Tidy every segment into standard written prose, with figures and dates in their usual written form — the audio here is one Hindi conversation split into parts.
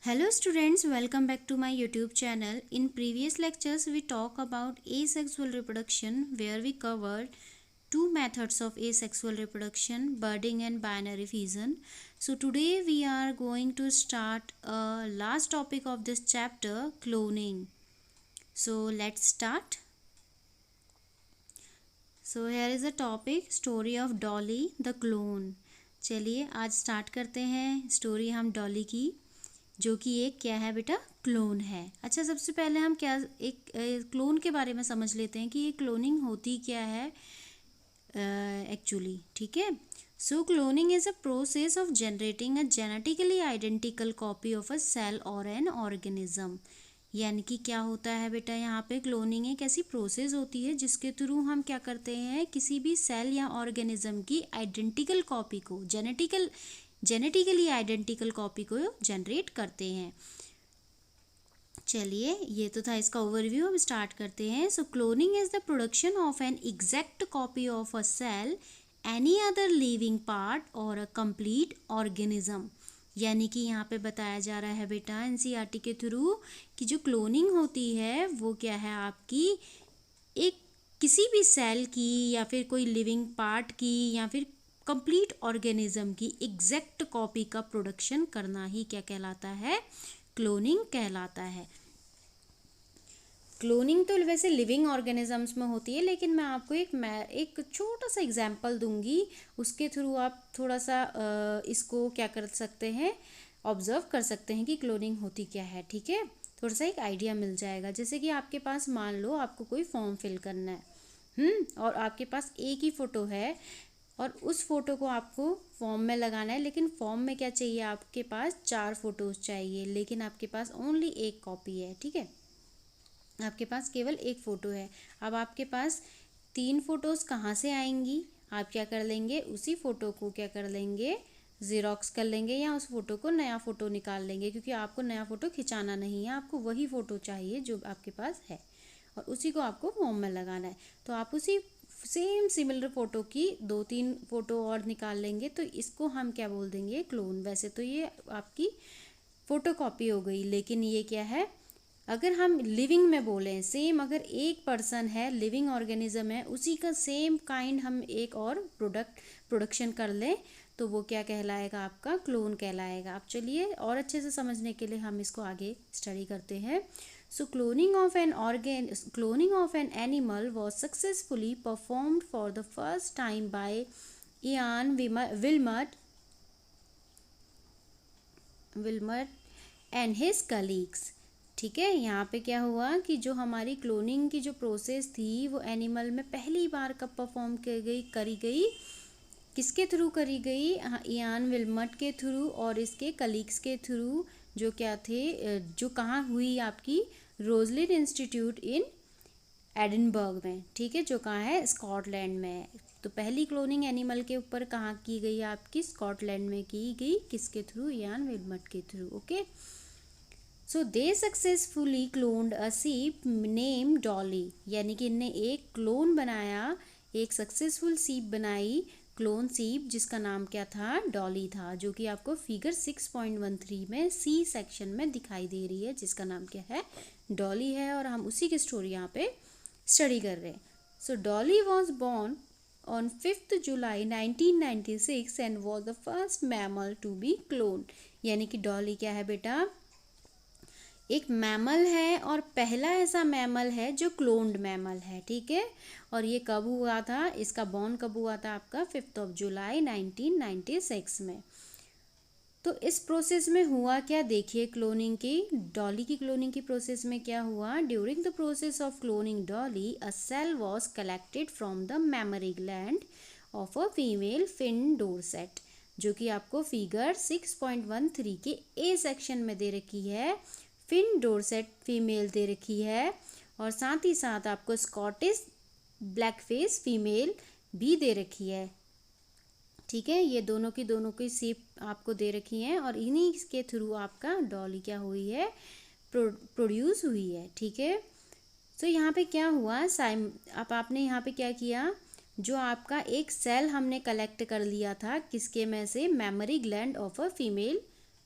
Hello students, welcome back to my YouTube channel. In previous lectures, we talk about asexual reproduction where we covered two methods of asexual reproduction, budding and binary fission. So today we are going to start a last topic of this chapter, cloning. So let's start. So here is the topic, story of Dolly the clone. चलिए आज स्टार्ट करते हैं स्टोरी हम डॉली की, जो कि एक क्या है बेटा, क्लोन है। अच्छा, सबसे पहले हम क्या एक क्लोन के बारे में समझ लेते हैं कि ये क्लोनिंग होती क्या है एक्चुअली। ठीक है, so cloning is a process of generating a genetically identical copy of a cell और एन ऑर्गेनिज्म। यानी कि क्या होता है बेटा, यहाँ पे क्लोनिंग एक ऐसी प्रोसेस होती है जिसके थ्रू हम क्या करते हैं, किसी भी सेल या ऑर्गेनिज्म की आइडेंटिकल कॉपी को जेनेटिकली आइडेंटिकल कॉपी को जनरेट करते हैं। चलिए, ये तो था इसका ओवरव्यू। अब स्टार्ट करते हैं। So cloning is the production of an exact copy of a cell, any other living part और अ कंप्लीट ऑर्गेनिज्म। यानी कि यहाँ पे बताया जा रहा है बेटा एनसीईआरटी के थ्रू कि जो क्लोनिंग होती है वो क्या है, आपकी एक किसी भी सेल की या फिर कोई लिविंग पार्ट की या फिर कंप्लीट ऑर्गेनिज्म की एग्जैक्ट कॉपी का प्रोडक्शन करना ही क्या कहलाता है, क्लोनिंग कहलाता है। क्लोनिंग तो वैसे लिविंग ऑर्गेनिजम्स में होती है, लेकिन मैं आपको एक छोटा सा एग्जांपल दूंगी, उसके थ्रू आप थोड़ा सा इसको क्या कर सकते हैं, ऑब्जर्व कर सकते हैं कि क्लोनिंग होती क्या है। ठीक है, थोड़ा सा एक आइडिया मिल जाएगा। जैसे कि आपके पास मान लो आपको कोई फॉर्म फिल करना है, और आपके पास एक ही फ़ोटो है और उस फोटो को आपको फॉर्म में लगाना है, लेकिन फॉर्म में क्या चाहिए, आपके पास 4 फोटोज़ चाहिए, लेकिन आपके पास ओनली एक कॉपी है। ठीक है, आपके पास केवल एक फ़ोटो है। अब आपके पास 3 फोटोज़ कहाँ से आएंगी, आप क्या कर लेंगे, उसी फ़ोटो को क्या कर लेंगे, ज़ेरॉक्स कर लेंगे या उस फोटो को नया फ़ोटो निकाल लेंगे, क्योंकि आपको नया फ़ोटो खिंचाना नहीं है, आपको वही फ़ोटो चाहिए जो आपके पास है और उसी को आपको फॉर्म में लगाना है। तो आप उसी सेम सिमिलर फ़ोटो की 2-3 फ़ोटो और निकाल लेंगे, तो इसको हम क्या बोल देंगे, क्लोन। वैसे तो ये आपकी फ़ोटो कॉपी हो गई, लेकिन ये क्या है, अगर हम लिविंग में बोलें, सेम अगर एक पर्सन है, लिविंग ऑर्गेनिज्म है, उसी का सेम काइंड हम एक और प्रोडक्शन कर लें, तो वो क्या कहलाएगा, आपका क्लोन कहलाएगा। अब चलिए और अच्छे से समझने के लिए हम इसको आगे स्टडी करते हैं। So cloning of an animal was successfully performed for the first time by Ian Wilmot and his colleagues। ठीक है, यहाँ पे क्या हुआ कि जो हमारी क्लोनिंग की जो प्रोसेस थी वो एनिमल में पहली बार कब परफॉर्म करी गई, किसके थ्रू करी गई, इयान विल्मट के थ्रू और इसके कलीग्स के थ्रू, जो क्या थे, जो कहाँ हुई, आपकी रोजलिन इंस्टीट्यूट इन एडिनबर्ग में। ठीक है, जो कहाँ है, स्कॉटलैंड में है। तो पहली क्लोनिंग एनिमल के ऊपर कहाँ की गई, आपकी स्कॉटलैंड में की गई, किसके थ्रू, इयान विल्मट के थ्रू। ओके, सो दे सक्सेसफुली क्लोन्ड अ सीप नेम डॉली। यानी कि इनने एक क्लोन बनाया, एक सक्सेसफुल सीप बनाई, क्लोन सीप, जिसका नाम क्या था, डॉली था, जो कि आपको फिगर 6.13 में सी सेक्शन में दिखाई दे रही है, जिसका नाम क्या है, डॉली है, और हम उसी की स्टोरी यहाँ पे स्टडी कर रहे हैं। So Dolly was born on 5 July 1996 and was the first mammal to be clone. यानी कि डॉली क्या है बेटा, एक मैमल है और पहला ऐसा मैमल है जो क्लोन्ड मैमल है। ठीक है, और ये कब हुआ था, इसका बॉर्न कब हुआ था, आपका 5 जुलाई 1996 में। तो इस प्रोसेस में हुआ क्या, देखिए, क्लोनिंग की, डॉली की क्लोनिंग की प्रोसेस में क्या हुआ, during the process of cloning Dolly a cell was collected from the memory gland of a female Finn Dorset, जो कि आपको फिगर 6.13 के ए सेक्शन में दे रखी है। फिन डोरसेट फीमेल दे रखी है, और साथ ही साथ आपको स्कॉटिश ब्लैकफेस फीमेल भी दे रखी है। ठीक है, ये दोनों की सीप आपको दे रखी हैं, और इन्हीं के थ्रू आपका डॉली क्या हुई है, प्रोड्यूस हुई है। ठीक है, तो यहाँ पे क्या हुआ, अब आपने यहाँ पे क्या किया, जो आपका एक सेल हमने कलेक्ट कर लिया था, किसके में से, mammary gland of a female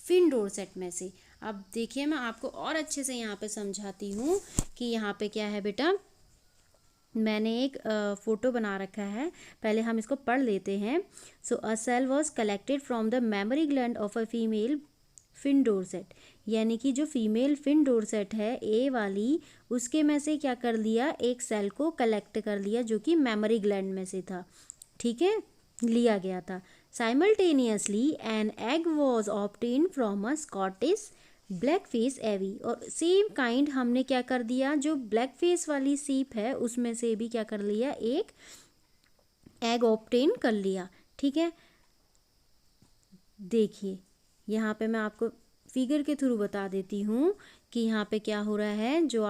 Finn Dorset में से। अब देखिए मैं आपको और अच्छे से यहाँ पे समझाती हूँ कि यहाँ पे क्या है बेटा। मैंने एक फ़ोटो बना रखा है, पहले हम इसको पढ़ लेते हैं। So a cell was collected from the memory gland of a female Finn Dorset, यानी कि जो फीमेल फिन डोरसेट है ए वाली, उसके में से क्या कर लिया, एक सेल को कलेक्ट कर लिया जो कि मेमोरी ग्लैंड में से था, ठीक है, लिया गया था। Simultaneously an egg was obtain from a Scottish black face ewe, और सेम काइंड हमने क्या कर दिया, जो ब्लैक फेस वाली सीप है उसमें से भी क्या कर लिया, एक एग ऑब्टेन कर लिया, ठीक है। देखिए यहाँ पे मैं आपको फिगर के थ्रू बता देती हूँ कि यहाँ पे क्या हो रहा है। जो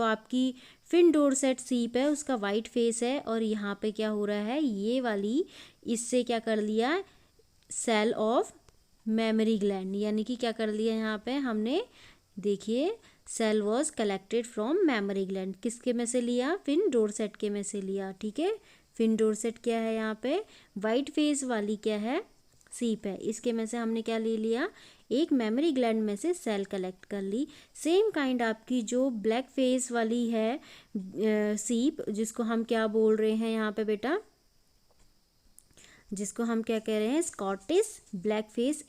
आपकी फिन डोरसेट सीप है उसका वाइट फेस है, और यहाँ पे क्या हो रहा है, ये वाली इससे क्या कर लिया, सेल ऑफ मेमोरी ग्लैंड, यानी कि क्या कर लिया यहाँ पे हमने, देखिए cell was collected from mammary gland, किसके में से लिया, फिन डोरसेट के में से लिया, ठीक है। फिन डोरसेट क्या है यहाँ पे, वाइट फेस वाली क्या है, सीप है, इसके में से हमने क्या ले लिया, एक मेमोरी ग्लैंड में से सेल कलेक्ट कर ली। सेम काइंड आपकी जो ब्लैक फेस वाली है सीप, जिसको हम क्या बोल रहे हैं यहाँ पे बेटा, जिसको हम क्या कह रहे हैं, स्कॉटिश ब्लैक फेस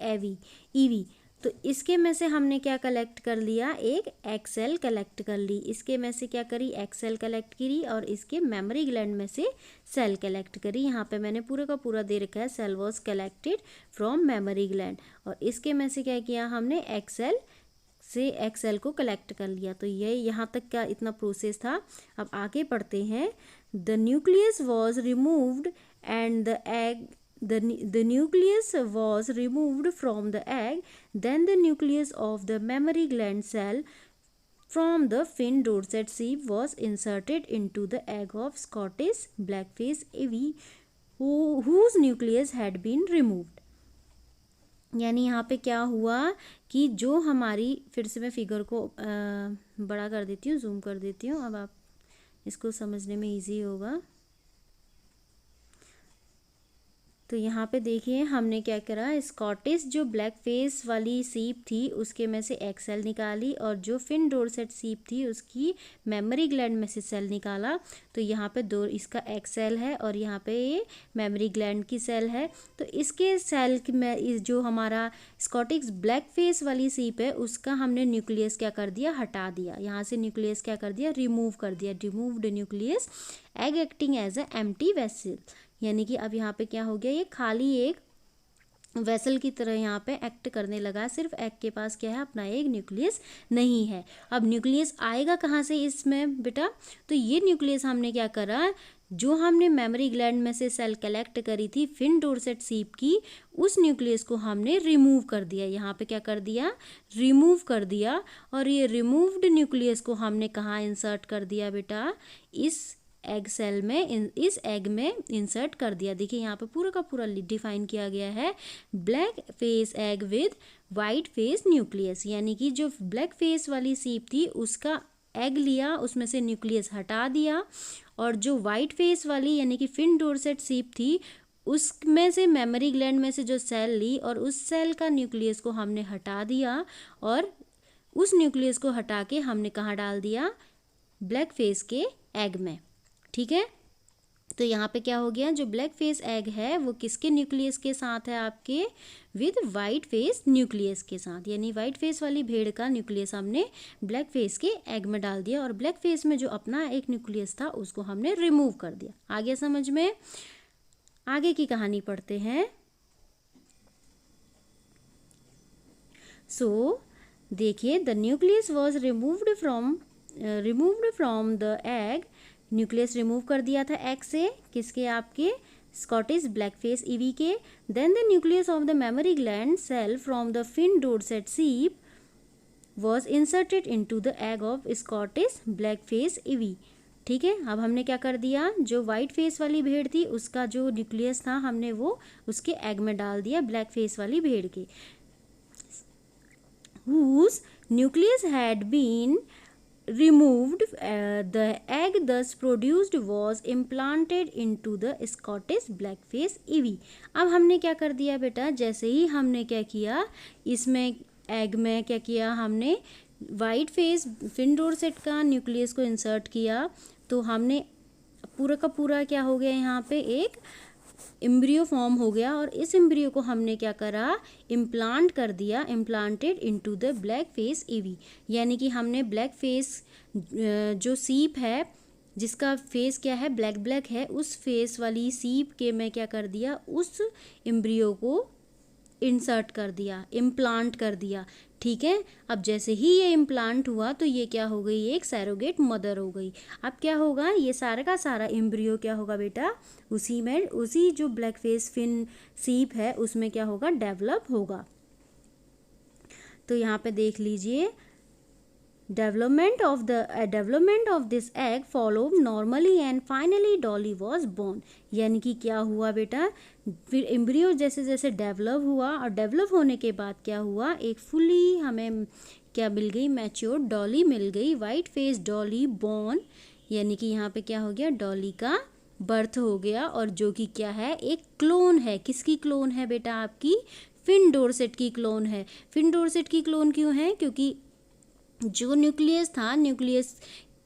ईवी, तो इसके में से हमने क्या कलेक्ट कर लिया, एक एक्सेल कलेक्ट कर ली, इसके में से क्या करी, एक्सेल कलेक्ट करी, और इसके मेमोरी ग्लैंड में से सेल कलेक्ट करी। यहाँ पे मैंने पूरा का पूरा दे रखा है, cell was collected from mammary gland, और इसके में से क्या किया हमने, एक्सेल को कलेक्ट कर लिया। तो ये यहाँ तक क्या इतना प्रोसेस था। अब आगे पढ़ते हैं। The nucleus was removed and the nucleus was removed from the egg. Then the nucleus of the mammary gland cell from the fin dorset sheep was inserted into the egg of Scottish blackface avi whose nucleus had been removed. यानी यहाँ पे क्या हुआ कि जो हमारी, फिर से मैं फिगर को बड़ा कर देती हूँ, जूम कर देती हूँ, अब आप इसको समझने में इजी होगा। तो यहाँ पे देखिए हमने क्या करा, स्कॉटिश जो ब्लैक फेस वाली सीप थी उसके में से एक सेल निकाली, और जो फिन डोरसेट सीप थी उसकी मेमोरी ग्लैंड में से सेल निकाला। तो यहाँ पे दो, इसका एक सेल है और यहाँ पे ये मेमोरी ग्लैंड की सेल है। तो इसके सेल में जो हमारा स्कॉटिश ब्लैक फेस वाली सीप है उसका हमने न्यूक्लियस क्या कर दिया, हटा दिया। यहाँ से न्यूक्लियस क्या कर दिया, रिमूव कर दिया, removed nucleus, egg acting as a empty vessel, यानी कि अब यहाँ पे क्या हो गया, ये खाली एक वेसल की तरह यहाँ पे एक्ट करने लगा। सिर्फ एग के पास क्या है, अपना एक न्यूक्लियस नहीं है। अब न्यूक्लियस आएगा कहाँ से इसमें बेटा, तो ये न्यूक्लियस हमने क्या करा, जो हमने मेमोरी ग्लैंड में से सेल कलेक्ट करी थी फिन डोरसेट सीप की, उस न्यूक्लियस को हमने रिमूव कर दिया। यहाँ पे क्या कर दिया, रिमूव कर दिया, और ये रिमूव्ड न्यूक्लियस को हमने कहाँ इंसर्ट कर दिया बेटा, इस एग सेल में, इस एग में इंसर्ट कर दिया। देखिए यहाँ पे पूरा का पूरा डिफाइन किया गया है, black face egg with white face nucleus, यानी कि जो ब्लैक फेस वाली सीप थी उसका एग लिया, उसमें से न्यूक्लियस हटा दिया, और जो वाइट फेस वाली यानी कि फिन डोरसेट सीप थी उसमें से मेमोरी ग्लैंड में से जो सेल ली, और उस सेल का न्यूक्लियस को हमने हटा दिया, और उस न्यूक्लियस को हटा के हमने कहाँ डाल दिया, ब्लैक फेस के एग में, ठीक है। तो यहाँ पे क्या हो गया, जो ब्लैक फेस एग है वो किसके न्यूक्लियस के साथ है, आपके विद वाइट फेस न्यूक्लियस के साथ, यानी वाइट फेस वाली भेड़ का न्यूक्लियस हमने ब्लैक फेस के एग में डाल दिया, और ब्लैक फेस में जो अपना एक न्यूक्लियस था उसको हमने रिमूव कर दिया। आगे समझ में, आगे की कहानी पढ़ते हैं। सो देखिए, the nucleus was removed from the egg, nucleus remove कर दिया था एग से, किसके, आपके स्कॉटिश ब्लैक फेस ईवी के। Then the nucleus of the memory gland cell from the Finn Dorset sheep was inserted into the egg of Scottish black face ewe, ठीक है। अब हमने क्या कर दिया, जो वाइट फेस वाली भेड़ थी उसका जो न्यूक्लियस था हमने वो उसके एग में डाल दिया, ब्लैक फेस वाली भेड़ के, whose nucleus had been removed, the egg thus produced was implanted into the Scottish blackface EV. अब हमने क्या कर दिया बेटा, जैसे ही हमने क्या किया, इसमें एग में क्या किया हमने, वाइट फेस फिन डोरसेट का न्यूक्लियस को इंसर्ट किया, तो हमने पूरा का पूरा क्या हो गया, यहाँ पे एक एम्ब्रियो फॉर्म हो गया। और इस एम्ब्रियो को हमने क्या करा, इम्प्लांट कर दिया, implanted into the black face EV, यानी कि हमने ब्लैक फेस जो सीप है जिसका फेस क्या है, ब्लैक ब्लैक है, उस फेस वाली सीप के मैं क्या कर दिया, उस एम्ब्रियो को इंसर्ट कर दिया, इम्प्लांट कर दिया। ठीक है, अब जैसे ही ये इम्प्लांट हुआ तो ये क्या हो गई, एक सैरोगेट मदर हो गई। अब क्या होगा, ये सारा का सारा एम्ब्रियो क्या होगा बेटा, उसी में, उसी जो ब्लैक फेस फिन सीप है उसमें क्या होगा, डेवलप होगा। तो यहाँ पे देख लीजिए, development of this egg followed normally and finally Dolly was born। यानी कि क्या हुआ बेटा, फिर एम्ब्रियो जैसे जैसे डेवलप हुआ और डेवलप होने के बाद क्या हुआ, एक फुली हमें क्या मिल गई, मैच्योर डॉली मिल गई, वाइट फेस डॉली बॉर्न। यानी कि यहाँ पे क्या हो गया, डॉली का बर्थ हो गया, और जो कि क्या है, एक क्लोन है। किसकी क्लोन है बेटा, आपकी फिन डोरसेट की क्लोन है। फिन डोरसेट की क्लोन क्यों है, क्योंकि जो न्यूक्लियस था, न्यूक्लियस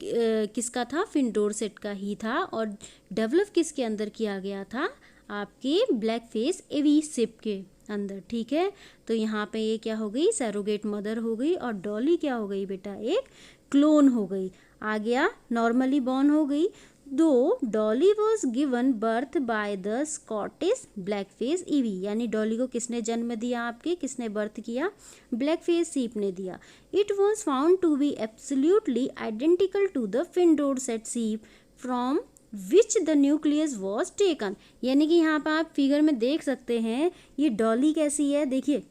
किसका था, फिन डोरसेट का ही था, और डेवलप किसके अंदर किया गया था, आपके ब्लैक फेस एवी सिप के अंदर। ठीक है, तो यहाँ पे ये क्या हो गई, सैरोगेट मदर हो गई, और डॉली क्या हो गई बेटा, एक क्लोन हो गई। आ गया, नॉर्मली बॉर्न हो गई। दो Dolly was given birth by the Scottish black face EV, यानी डॉली को किसने जन्म दिया, आपके किसने बर्थ किया, ब्लैक फेस सीप ने दिया। It was found to be absolutely identical to the Finn Dorset sheep from which the nucleus was taken. यानी कि यहाँ पर आप फिगर में देख सकते हैं, ये डॉली कैसी है, देखिए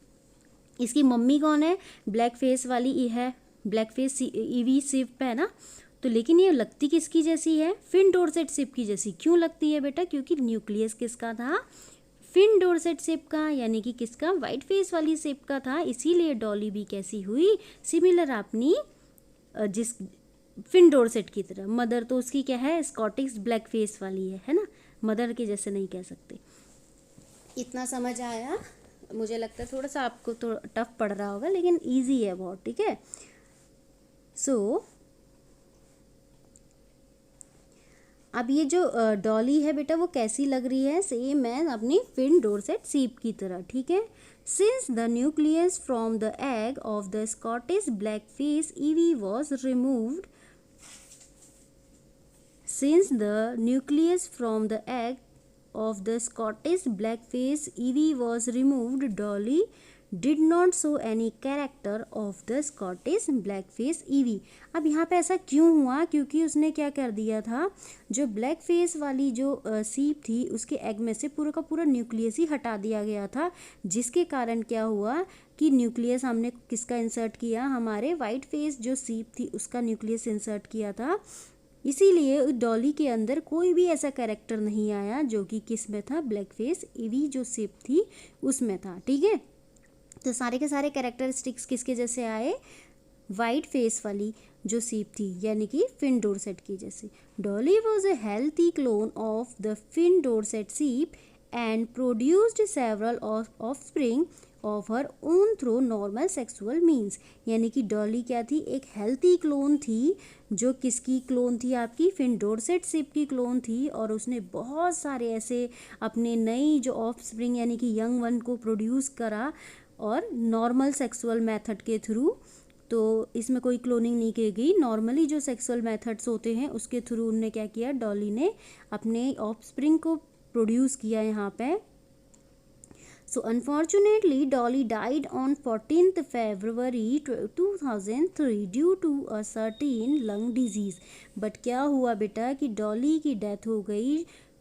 इसकी मम्मी कौन है, ब्लैक फेस वाली ई है, ब्लैक फेस ईवी सिप है ना, तो लेकिन ये लगती किसकी जैसी है, फिन डोरसेट सिप की जैसी। क्यों लगती है बेटा, क्योंकि न्यूक्लियस किसका था, फिन डोरसेट सिप का, यानी कि किसका, वाइट फेस वाली सिप का था। इसीलिए डॉली भी कैसी हुई, सिमिलर अपनी जिस फिन डोरसेट की तरह। मदर तो उसकी क्या है, स्कॉटिश ब्लैक फेस वाली है ना, मदर के जैसे नहीं कह सकते। इतना समझ आया, मुझे लगता है थोड़ा सा आपको तो टफ पड़ रहा होगा, लेकिन ईजी है बहुत। ठीक है, सो अब ये जो डॉली है बेटा, वो कैसी लग रही है, सेम है अपनी फिन डोरसेट सीप की तरह। ठीक है, since the nucleus from the egg of the Scottish black face EV was removed, since the nucleus from the egg of the Scottish blackface ivy was removed, Dolly did not show any character of the Scottish blackface ivy। अब यहाँ पे ऐसा क्यों हुआ, क्योंकि उसने क्या कर दिया था, जो ब्लैक फेस वाली जो सीप थी उसके एग में से पूरा का पूरा न्यूक्लियस ही हटा दिया गया था, जिसके कारण क्या हुआ कि न्यूक्लियस हमने किसका इंसर्ट किया, हमारे वाइट फेस जो सीप थी उसका न्यूक्लियस इंसर्ट किया था। इसीलिए डॉली के अंदर कोई भी ऐसा कैरेक्टर नहीं आया जो कि किस में था, ब्लैक फेस ईवी जो सिप थी उसमें था। ठीक है, तो सारे के सारे कैरेक्टरिस्टिक्स किसके जैसे आए, वाइट फेस वाली जो सीप थी, यानी कि फिन डोरसेट की जैसे। Dolly was a healthy clone of the Finn Dorset sheep and produced several offspring of her own through normal sexual means. यानी कि डॉली क्या थी, एक हेल्थी क्लोन थी, जो किसकी क्लोन थी, आपकी फिन डोरसेट सिप की क्लोन थी, और उसने बहुत सारे ऐसे अपने नई जो ऑफस्प्रिंग यानी कि यंग वन को प्रोड्यूस करा, और नॉर्मल सेक्सुअल मेथड के थ्रू। तो इसमें कोई क्लोनिंग नहीं की गई, नॉर्मली जो सेक्सुअल मेथड्स होते हैं उसके थ्रू उन्होंने क्या किया, डॉली ने अपने ऑफस्प्रिंग को प्रोड्यूस किया यहाँ पे। So unfortunately, Dolly died on 14th February 2003 due to a certain lung disease। But क्या हुआ बेटा कि डॉली की डेथ हो गई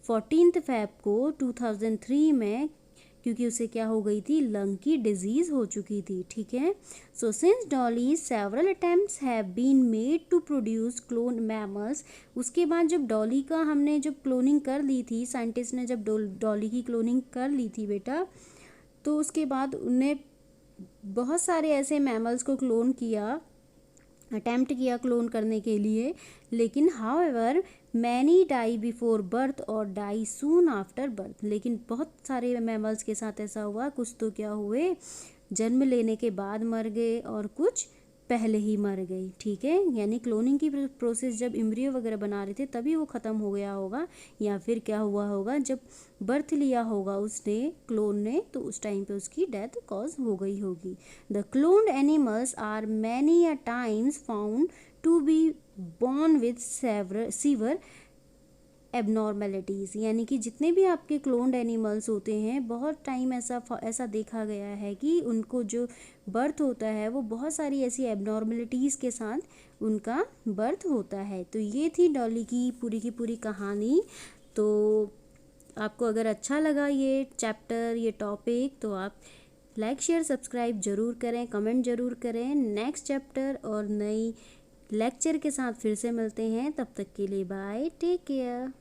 14th Feb को 2003 में, क्योंकि उसे क्या हो गई थी, लंग की डिजीज़ हो चुकी थी। ठीक है, so since Dolly several attempts have been made to produce clone mammals. उसके बाद जब डॉली का हमने जब क्लोनिंग कर ली थी, साइंटिस्ट ने जब डॉली की क्लोनिंग कर ली थी बेटा, तो उसके बाद उन्हें बहुत सारे ऐसे मैमल्स को क्लोन किया, अटैम्प्ट किया क्लोन करने के लिए, लेकिन however many die before birth और डाई सून आफ्टर बर्थ। लेकिन बहुत सारे मैमल्स के साथ ऐसा हुआ, कुछ तो क्या हुए जन्म लेने के बाद मर गए और कुछ पहले ही मर गई। ठीक है, यानी क्लोनिंग की प्रोसेस जब एम्ब्रियो वगैरह बना रहे थे तभी वो ख़त्म हो गया होगा, या फिर क्या हुआ होगा जब बर्थ लिया होगा उसने, क्लोन ने, तो उस टाइम पे उसकी डेथ कॉज हो गई होगी। The cloned animals are many a times found to be born with severe abnormalities, यानी कि जितने भी आपके क्लोन्ड एनिमल्स होते हैं बहुत टाइम ऐसा देखा गया है कि उनको जो बर्थ होता है वो बहुत सारी ऐसी एबनॉर्मेलिटीज़ के साथ उनका बर्थ होता है। तो ये थी डॉली की पूरी कहानी। तो आपको अगर अच्छा लगा ये चैप्टर, ये टॉपिक, तो आप लाइक शेयर सब्सक्राइब ज़रूर करें, कमेंट ज़रूर करें। नेक्स्ट चैप्टर और नई लेक्चर के साथ फिर से मिलते हैं, तब तक के लिए बाय, टेक केयर।